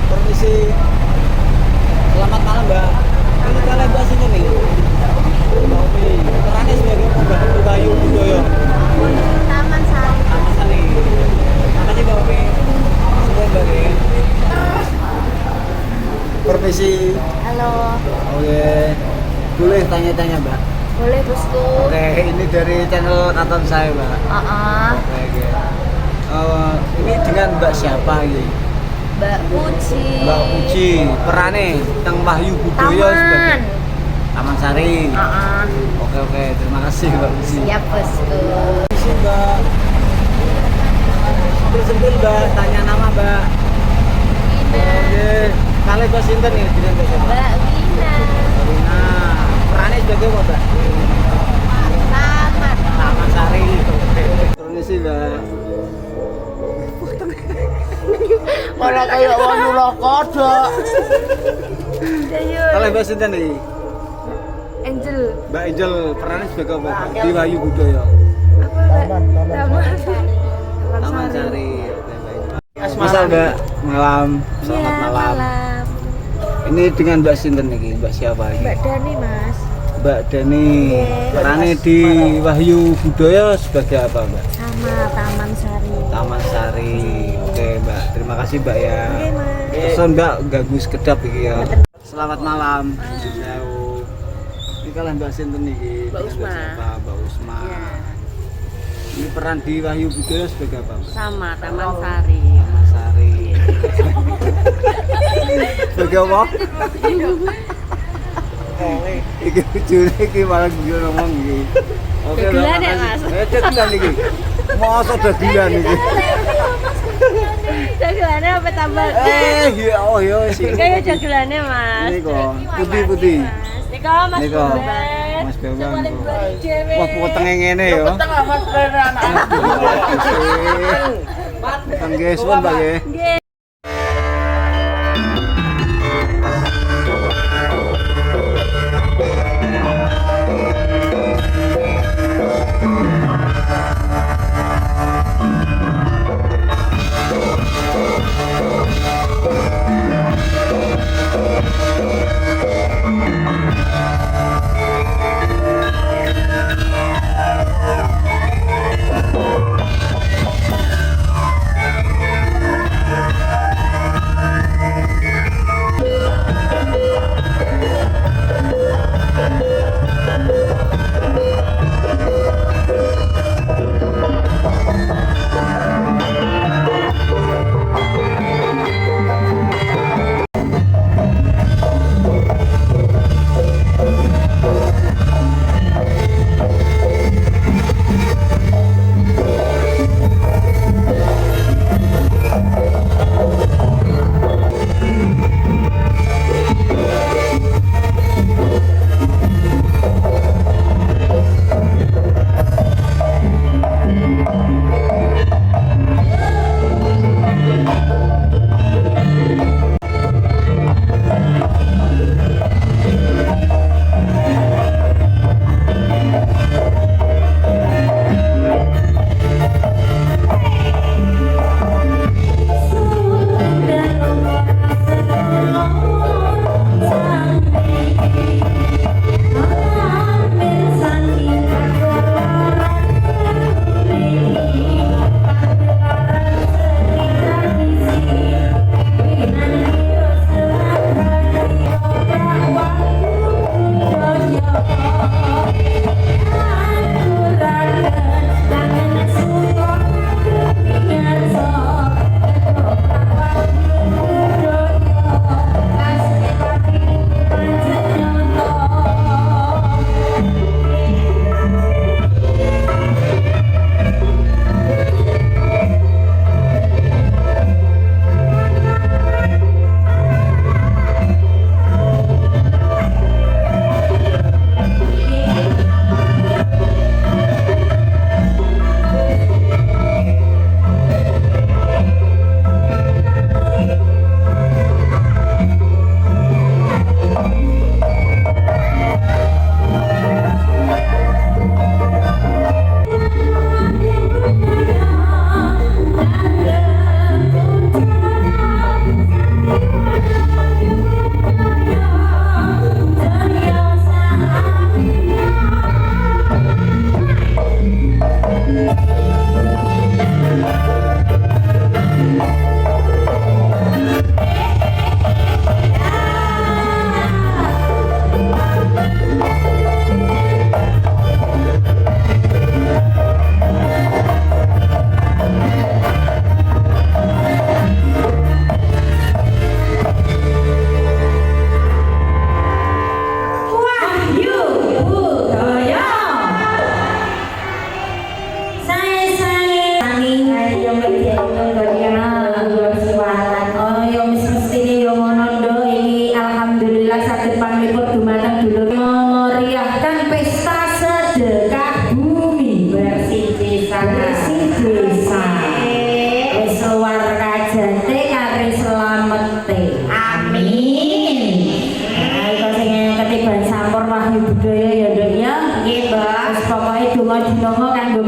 Permisi. Selamat malam, Mbak. Ini kalian Mbak sini nih. Mbak Umi. Perannya sebagai Mbak Bayu Budoyo. Taman Sari. Taman Sari. Makasih Mbak Umi. Sudah Mbak ya. Permisi. Halo. Oke. Boleh tanya-tanya, Mbak? Boleh bosku. Oke, ini dari channel Katon saya, Mbak. Oke. Ini dengan Mbak siapa ini? Mbak Puji. Mbak Puji, perannya teng Wahyu Budoyo sebagai Taman Sari. Oke, terima kasih Mbak Puji. Siap bosku. Permisi Mbak. Sebelum Mbak, tanya nama Mbak. Wina. Oke, kalian Mbak Sinten nih dengan Mbak siapa? Mbak Wina. Rina. Perannya sebagai apa Mbak? Taman. Taman Sari. Oke. Permisi Mbak. Malah kayak wangi kodok. Kalian Mbak Sinten nih? Angel. Mbak Angel, perannya sebagai apa Mbak? Di Wahyu Budoyo. Taman. Taman Sari. Oke, baik. Misal Mbak, malam. Selamat Iya, malam. Ini dengan Mbak Sinten nih, Mbak siapa ini? Mbak Dani mas. Mbak Dani. Iya. Perannya di Wahyu Budoyo sebagai apa Mbak? Sama Taman Sari. Taman Sari. Oke Mbak, terima kasih Mbak ya. Oke mas. Pesan Mbak ganggu sekedap iki ya. Selamat malam. Jauh. Ini kalian Mbak Sinten nih? Mbak Usma. Mbak Usma. Iya. Ini peran di Wahyu Budoyo sebagai apa Mbak? Sama Taman Sari. Taman Sari. Sebagai apa? Iki lucunya iki malah gue ngomong iki. Oke, Dagelan ya, makasih. Mas? Dagelan iki. Masa dagelan iki. Jagelannya apa tambah? Ya oh ya sih. Kayak jagelannya mas. Ini kok putih-putih. Niko mas Niko. Beben. Mas Bambang. Paling berani dewe. Wah, potongnya ngene ya. Tengah mas bener anak. Tengges pun Mbak ya. Nggih.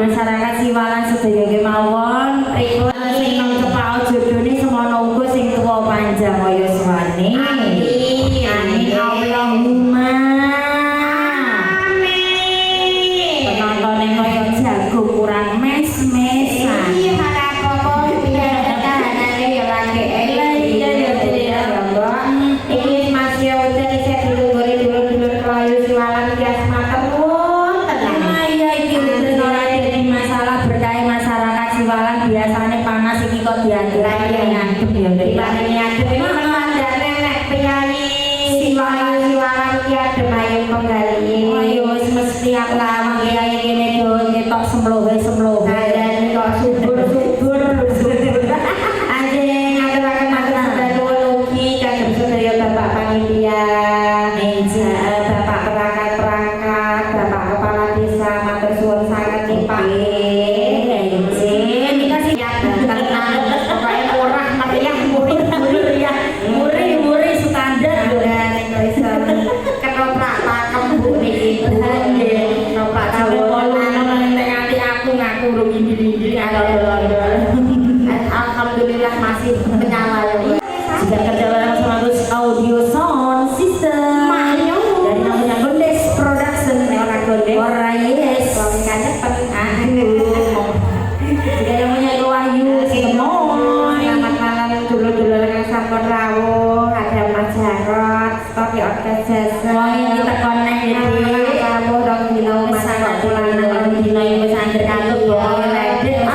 masyarakat Siwalan sedaya kemawon pripun sing nang cepak jodone semono uga sing tuwa panjang kaya suwane. Amin. Amin Allahumma. Amin. Penonton kaya jago kurang mes-mesan. Iya para popo biar kahanane ya lagi. Iya. Iki masih udah saya dulur-dulur kelayu Siwalan bias materun tenang. Iya iki ora dadi masalah berkah masyarakat Siwalan biasanya panas iki kok dianggep ngadep ya diparingi adem memang tandane nek priyayi Siwalan iki adem ayo penggali. Ayo wis mesti aku lawang kiai kene do ketok semblohe dan kok subur anjing ngaturaken matur nuwun kagem sedaya Bapak Panitia, Bapak perangkat, Bapak Kepala Desa, matur suwun sanget nih Pak. Ini kasih ya tenang, pokoknya murah meriah, murih standar dan bisa ketoprak pakem bu nih ketoprak Jawa nanti aku ngaku rugi alhamdulillah masih menyala ya Bu. Sudah kerja bareng sama Gus Audio Sound System dari namanya Gondes Production orang Gondes orang yes suaminya juga yang punya Wahyu Simoy. Selamat malam dulu-dulu dengan sampun rawuh ada Mas Jarot Stoki Orkes Jasa kita connect jadi kamu dong dino masalah pulang nang dino ibu sandر kantuk ya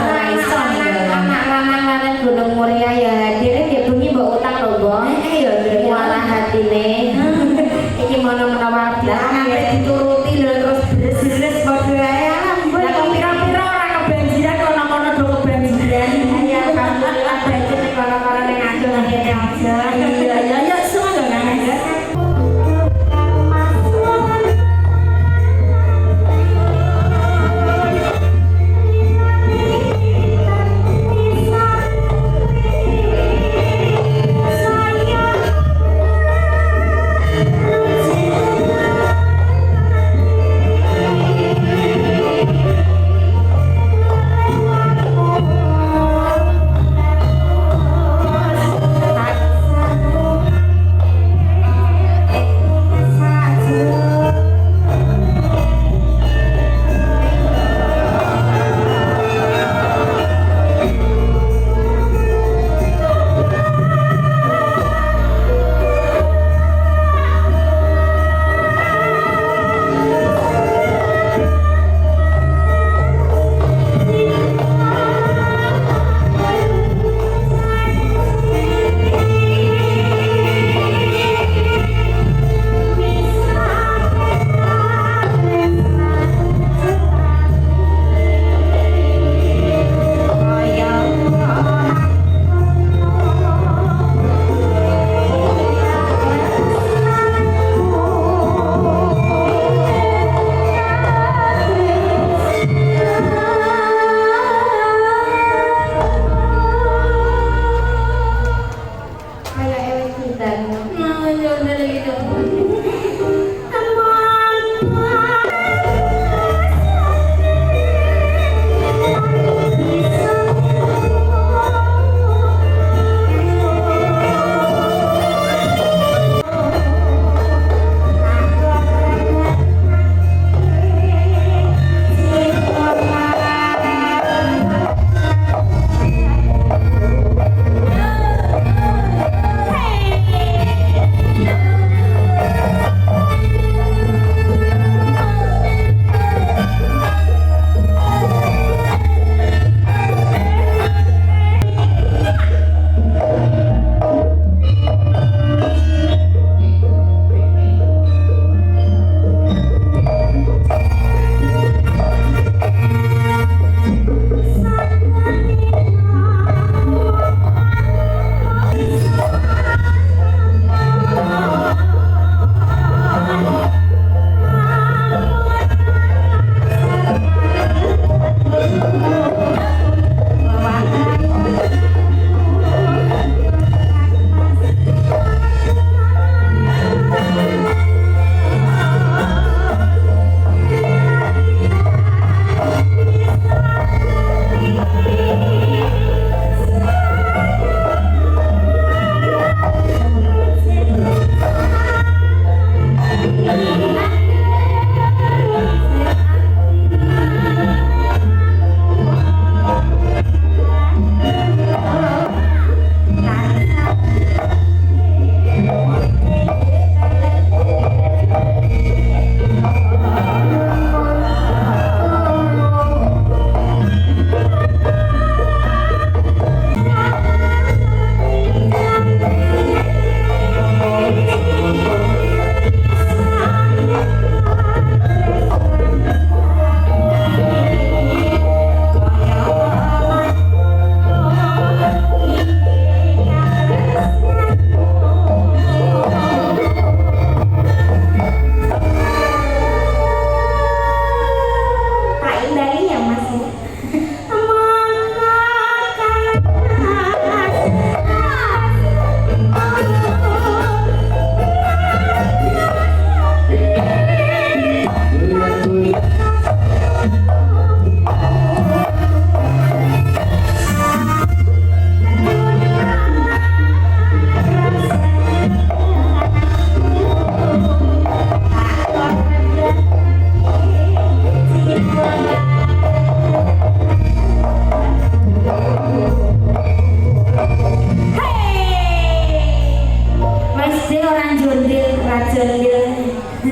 anak-anak Gunung Muria ya hadir dia bunyi mbok utang lho Bong ya mualah hatine iki mono-mono sampe dituruti lho terus beres-beres padha ae ampun kok pira-pira ora kebanjiran kok nang-nang do kebanjiran ya alhamdulillah banjir ning kono-kono ning Ancol akhirnya aja ya semoga nggak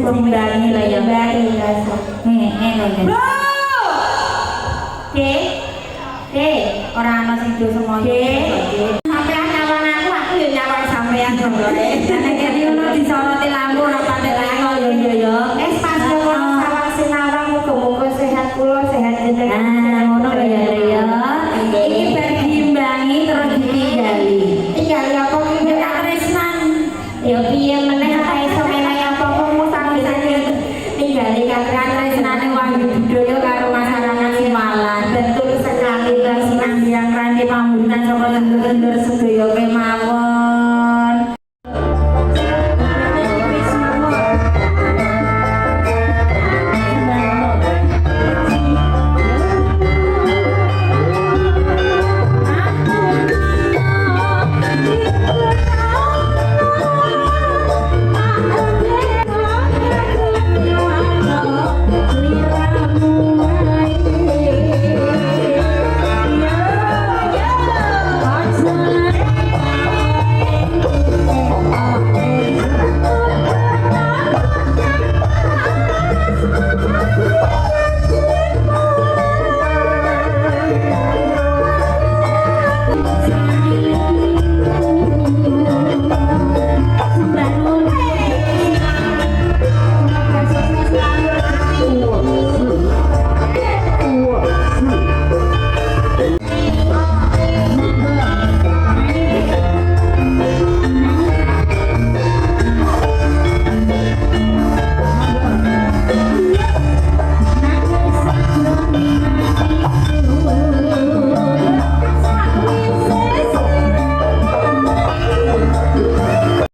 simbangi lah ya. Bro. Dek, orang ana sing do semoyo. Sampeyan nyawang aku ya nyawang sampeyan dong. Nek kene ono disoroti lampu ora patek teko yo yo yo.